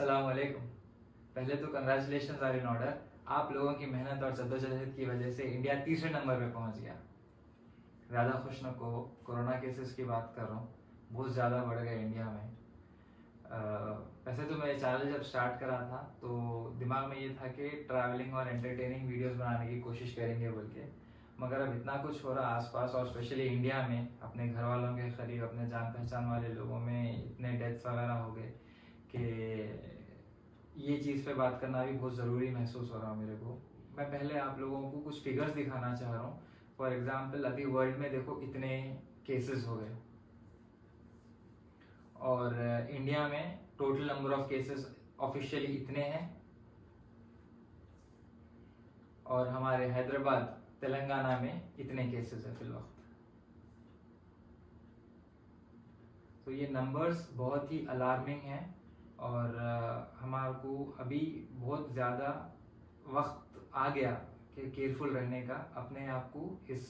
अस्सलाम वालेकुम। पहले तो कंग्रेचुलेशन आर इन ऑर्डर। आप लोगों की मेहनत और जद्दोजहद की वजह से इंडिया तीसरे नंबर पे पहुंच गया। ज़्यादा खुश न को कोरोना केसेस की बात कर रहा हूँ, बहुत ज़्यादा बढ़ गए इंडिया में। वैसे तो मैं चैनल जब स्टार्ट करा था तो दिमाग में ये था कि ट्रैवलिंग और एंटरटेनिंग वीडियोस बनाने की कोशिश करेंगे बोल के, मगर अब इतना कुछ हो रहा आसपास और स्पेशली इंडिया में, अपने घर वालों के करीब, अपने जान पहचान वाले लोगों में इतने डेथ्स वगैरह हो गए कि ये चीज़ पे बात करना भी बहुत ज़रूरी महसूस हो रहा मेरे को। मैं पहले आप लोगों को कुछ फिगर्स दिखाना चाह रहा हूँ। फॉर एग्जांपल अभी वर्ल्ड में देखो इतने केसेस हो गए और इंडिया में total number of cases officially इतने हैं और हमारे हैदराबाद तेलंगाना में इतने केसेस है फिल वक्त। तो ये नंबर्स बहुत ही अलार्मिंग हैं और हमारे को अभी बहुत ज़्यादा वक्त आ गया कि केयरफुल रहने का, अपने आप को इस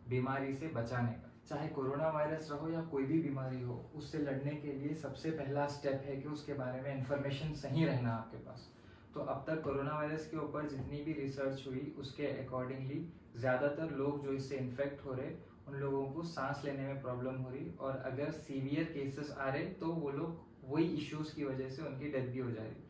बीमारी से बचाने का। चाहे कोरोना वायरस रहो या कोई भी बीमारी हो, उससे लड़ने के लिए सबसे पहला स्टेप है कि उसके बारे में इंफॉर्मेशन सही रहना आपके पास। तो अब तक कोरोना वायरस के ऊपर जितनी भी रिसर्च हुई उसके अकॉर्डिंगली ज़्यादातर लोग जो इससे इन्फेक्ट हो रहे उन लोगों को सांस लेने में प्रॉब्लम हो रही, और अगर सीवियर केसेस आ रहे तो वो लोग वही इश्यूज की वजह से उनकी डेथ भी हो जा रही।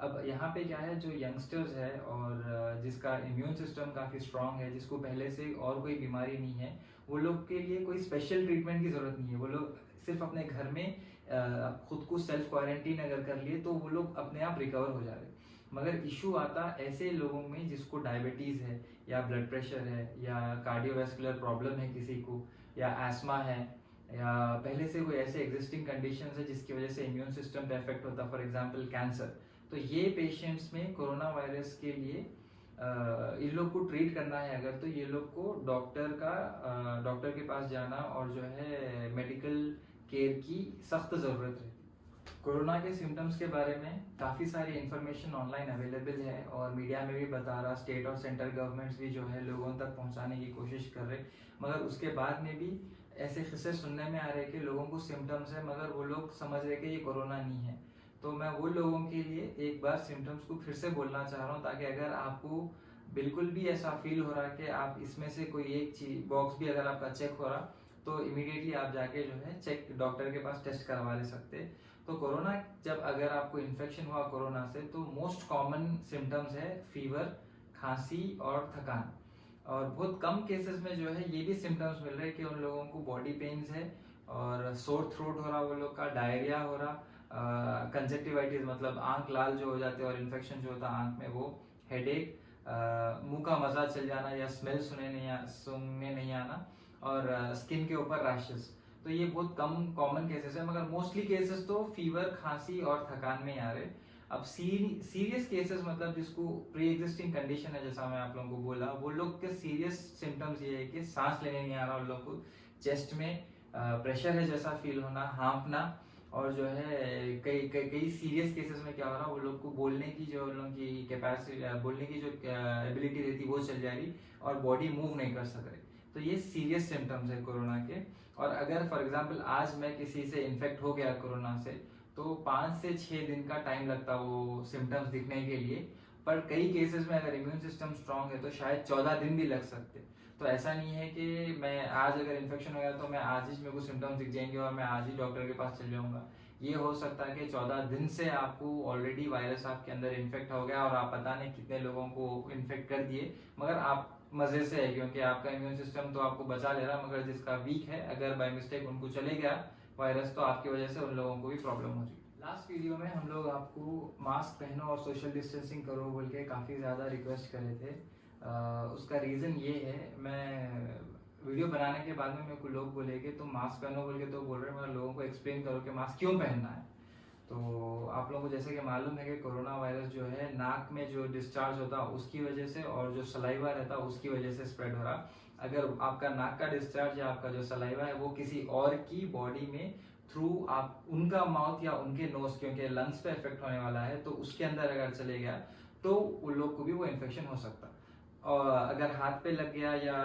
अब यहाँ पे क्या है, जो यंगस्टर्स है और जिसका इम्यून सिस्टम काफ़ी स्ट्रांग है, जिसको पहले से और कोई बीमारी नहीं है, वो लोग के लिए कोई स्पेशल ट्रीटमेंट की ज़रूरत नहीं है। वो लोग सिर्फ अपने घर में खुद को सेल्फ क्वारंटीन अगर कर लिए तो वो लोग अपने आप रिकवर हो जा रहे। मगर इशू आता ऐसे लोगों में जिसको डायबिटीज़ है या ब्लड प्रेशर है या कार्डियोवैस्कुलर प्रॉब्लम है किसी को, या एस्मा है, या पहले से कोई ऐसे एग्जिस्टिंग कंडीशन है जिसकी वजह से इम्यून सिस्टम पे इफेक्ट होता, फॉर एग्जांपल कैंसर। तो ये पेशेंट्स में कोरोना वायरस के लिए इन लोग को ट्रीट करना है अगर, तो ये लोग को डॉक्टर के पास जाना और जो है मेडिकल केयर की सख्त ज़रूरत है। कोरोना के सिम्टम्स के बारे में काफ़ी सारी इंफॉर्मेशन ऑनलाइन अवेलेबल है और मीडिया में भी बता रहा, स्टेट और सेंट्रल गवर्नमेंट्स भी जो है लोगों तक पहुंचाने की कोशिश कर रहे, मगर उसके बाद में भी ऐसे किस्से सुनने में आ रहे कि लोगों को सिम्टम्स है मगर वो लोग समझ रहे कि ये कोरोना नहीं है। तो मैं वो लोगों के लिए एक बार सिम्टम्स को फिर से बोलना चाह रहा हूँ, ताकि अगर आपको बिल्कुल भी ऐसा फील हो रहा कि आप इसमें से कोई एक चीज बॉक्स भी अगर आपका चेक हो रहा तो इमीडिएटली आप जाके जो है चेक डॉक्टर के पास टेस्ट करवा ले सकते। तो कोरोना जब अगर आपको इन्फेक्शन हुआ कोरोना से तो मोस्ट कॉमन सिम्टम्स है फीवर, खांसी और थकान। और बहुत कम केसेस में जो है ये भी सिम्टम्स मिल रहे हैं कि उन लोगों को बॉडी पेन्स है और सोर थ्रोट हो रहा, वो लोग का डायरिया हो रहा, कंजक्टिवाइटिस मतलब आंख लाल जो हो जाते हैं और इन्फेक्शन जो होता है आंख में वो, हेडेक, मुंह का मजा चल जाना या स्मेल सुनने नहीं आना, और स्किन के ऊपर रैशेस। तो ये बहुत कम कॉमन केसेस है, मगर मोस्टली केसेस तो फीवर, खांसी और थकान में आ रहे। अब सीरियस केसेस मतलब जिसको प्री एग्जिस्टिंग कंडीशन है, जैसा मैं आप लोगों को बोला, वो लोग के सीरियस सिम्टम्स ये है कि सांस लेने नहीं आ रहा उन लोग को, चेस्ट में प्रेशर है जैसा फील होना, हाँफना, और जो है कई सीरियस केसेस में क्या हो रहा, वो लोग को बोलने की जो उन लोगों की कैपेसिटी, बोलने की जो एबिलिटी रहती वो चल जा रही और बॉडी मूव नहीं कर सक रही। तो ये सीरियस सिम्टम्स है कोरोना के। और अगर फॉर एग्जांपल आज मैं किसी से इन्फेक्ट हो गया कोरोना से तो 5 से 6 दिन का टाइम लगता वो सिम्टम्स दिखने के लिए, पर कई केसेस में अगर इम्यून सिस्टम स्ट्रांग है तो शायद 14 दिन भी लग सकते। तो ऐसा नहीं है कि मैं आज अगर इन्फेक्शन हो गया तो मैं आज ही मेरे को सिम्टम्स दिख जाएंगे और मैं आज ही डॉक्टर के पास चल जाऊंगा। ये हो सकता है कि 14 दिन से आपको ऑलरेडी वायरस आपके अंदर इन्फेक्ट हो गया और आप पता नहीं कितने लोगों को इन्फेक्ट कर दिए, मगर आप मजे से है क्योंकि आपका इम्यून सिस्टम तो आपको बचा ले रहा, मगर जिसका वीक है अगर बाय मिस्टेक उनको चले गया वायरस तो आपकी वजह से उन लोगों को भी प्रॉब्लम हो रही। लास्ट वीडियो में हम लोग आपको मास्क पहनो और सोशल डिस्टेंसिंग करो बोल के काफ़ी ज़्यादा रिक्वेस्ट करे थे। उसका रीज़न ये है, मैं वीडियो बनाने के बाद में मेरे को लोग बोले कि तुम मास्क पहनो बोल के तो बोल रहे हैं, मगर लोगों को एक्सप्लेन करो कि मास्क क्यों पहनना है। तो आप लोगों को जैसे कि मालूम है कि कोरोना वायरस जो है नाक में जो डिस्चार्ज होता है उसकी वजह से और जो सलाइवा रहता है उसकी वजह से स्प्रेड हो रहा। अगर आपका नाक का डिस्चार्ज या आपका जो सलाइवा है वो किसी और की बॉडी में थ्रू आप उनका माउथ या उनके नोज, क्योंकि लंग्स पे इफेक्ट होने वाला है, तो उसके अंदर अगर चले गया तो उन लोग को भी वो इन्फेक्शन हो सकता। और अगर हाथ पे लग गया या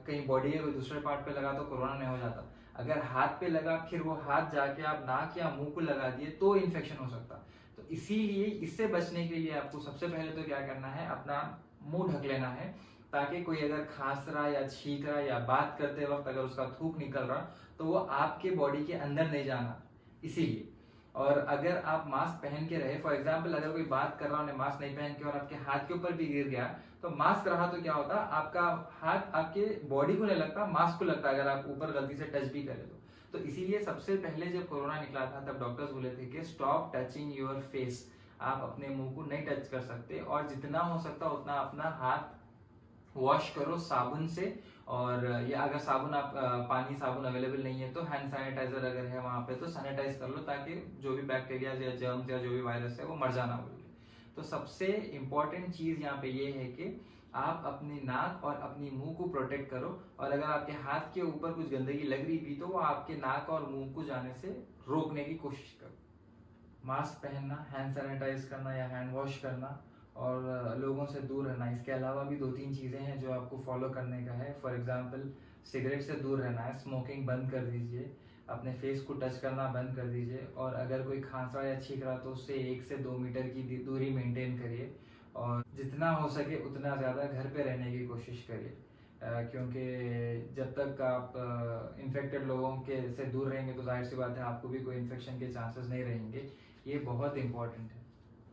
कहीं बॉडी के कोई दूसरे पार्ट पे लगा तो कोरोना नहीं हो जाता। अगर हाथ पे लगा फिर वो हाथ जाके आप नाक या मुंह को लगा दिए तो इन्फेक्शन हो सकता। तो तो इसीलिए इससे बचने के लिए आपको सबसे पहले तो क्या करना है, अपना मुंह ढक लेना है, ताकि कोई अगर खांस रहा या छींक रहा या बात करते वक्त अगर उसका थूक निकल रहा तो वो आपके बॉडी के अंदर नहीं जाना, इसीलिए। और अगर आप मास्क पहन के रहे, फॉर एग्जाम्पल अगर कोई बात कर रहा है मास्क नहीं पहन के और आपके हाथ के ऊपर भी गिर गया, तो मास्क रहा तो क्या होता, आपका हाथ आपके बॉडी को नहीं लगता, मास्क को लगता अगर आप ऊपर गलती से टच भी करें तो इसीलिए सबसे पहले जब कोरोना निकला था तब डॉक्टर्स बोले थे कि स्टॉप टचिंग योर फेस, आप अपने मुंह को नहीं टच कर सकते, और जितना हो सकता उतना अपना हाथ वॉश करो साबुन से, और या अगर साबुन आप पानी साबुन अवेलेबल नहीं है तो हैंड सैनिटाइजर अगर है वहां पे तो सैनिटाइज कर लो, ताकि जो भी बैक्टीरिया या जर्म्स या जो भी वायरस है वो मर जाना बोल के। तो सबसे इम्पोर्टेंट चीज यहाँ पे ये है कि आप अपनी नाक और अपनी मुंह को प्रोटेक्ट करो, और अगर आपके हाथ के ऊपर कुछ गंदगी लग रही भी तो वो आपके नाक और मुंह को जाने से रोकने की कोशिश करो। मास्क पहनना, हैंड सैनिटाइज करना या हैंड वॉश करना, और लोगों से दूर रहना। इसके अलावा भी 2-3 चीज़ें हैं जो आपको फॉलो करने का है। फॉर एग्जांपल सिगरेट से दूर रहना है, स्मोकिंग बंद कर दीजिए, अपने फेस को टच करना बंद कर दीजिए, और अगर कोई खांसा या छींक रहा तो उससे 1 से 2 मीटर की दूरी मेंटेन करिए, और जितना हो सके उतना ज़्यादा घर पे रहने की कोशिश करिए, क्योंकि जब तक आप इन्फेक्टेड लोगों के से दूर रहेंगे तो जाहिर सी बात है आपको भी कोई इन्फेक्शन के चांसेस नहीं रहेंगे। ये बहुत इंपॉर्टेंट है।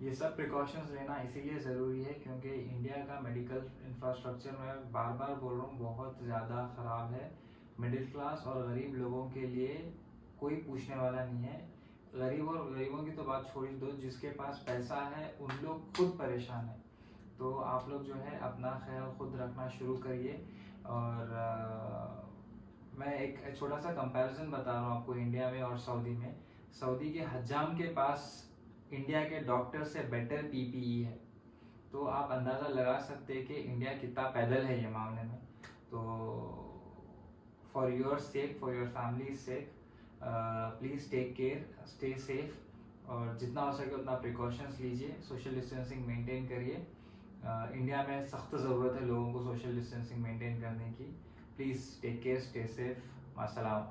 ये सब प्रिकॉशंस लेना इसीलिए ज़रूरी है क्योंकि इंडिया का मेडिकल इंफ्रास्ट्रक्चर, मैं बार बार बोल रहा हूँ, बहुत ज़्यादा ख़राब है। मिडिल क्लास और गरीब लोगों के लिए कोई पूछने वाला नहीं है। गरीबों की तो बात छोड़ ही दो, जिसके पास पैसा है उन लोग खुद परेशान है। तो आप लोग जो है अपना ख्याल खुद रखना शुरू करिए। और मैं एक छोटा सा कंपैरिजन बता रहा हूँ आपको इंडिया में और सऊदी में। सऊदी के हज्जाम के पास इंडिया के डॉक्टर से बेटर पीपीई है, तो आप अंदाज़ा लगा सकते हैं कि इंडिया कितना पैदल है ये मामले में। तो for your sake, for your family sake, please take care, stay safe, और जितना हो सके उतना प्रिकॉशंस लीजिए, सोशल डिस्टेंसिंग मेंटेन करिए। इंडिया में सख्त ज़रूरत है लोगों को सोशल डिस्टेंसिंग मेंटेन करने की। Please take care, stay safe, मास्सलाम।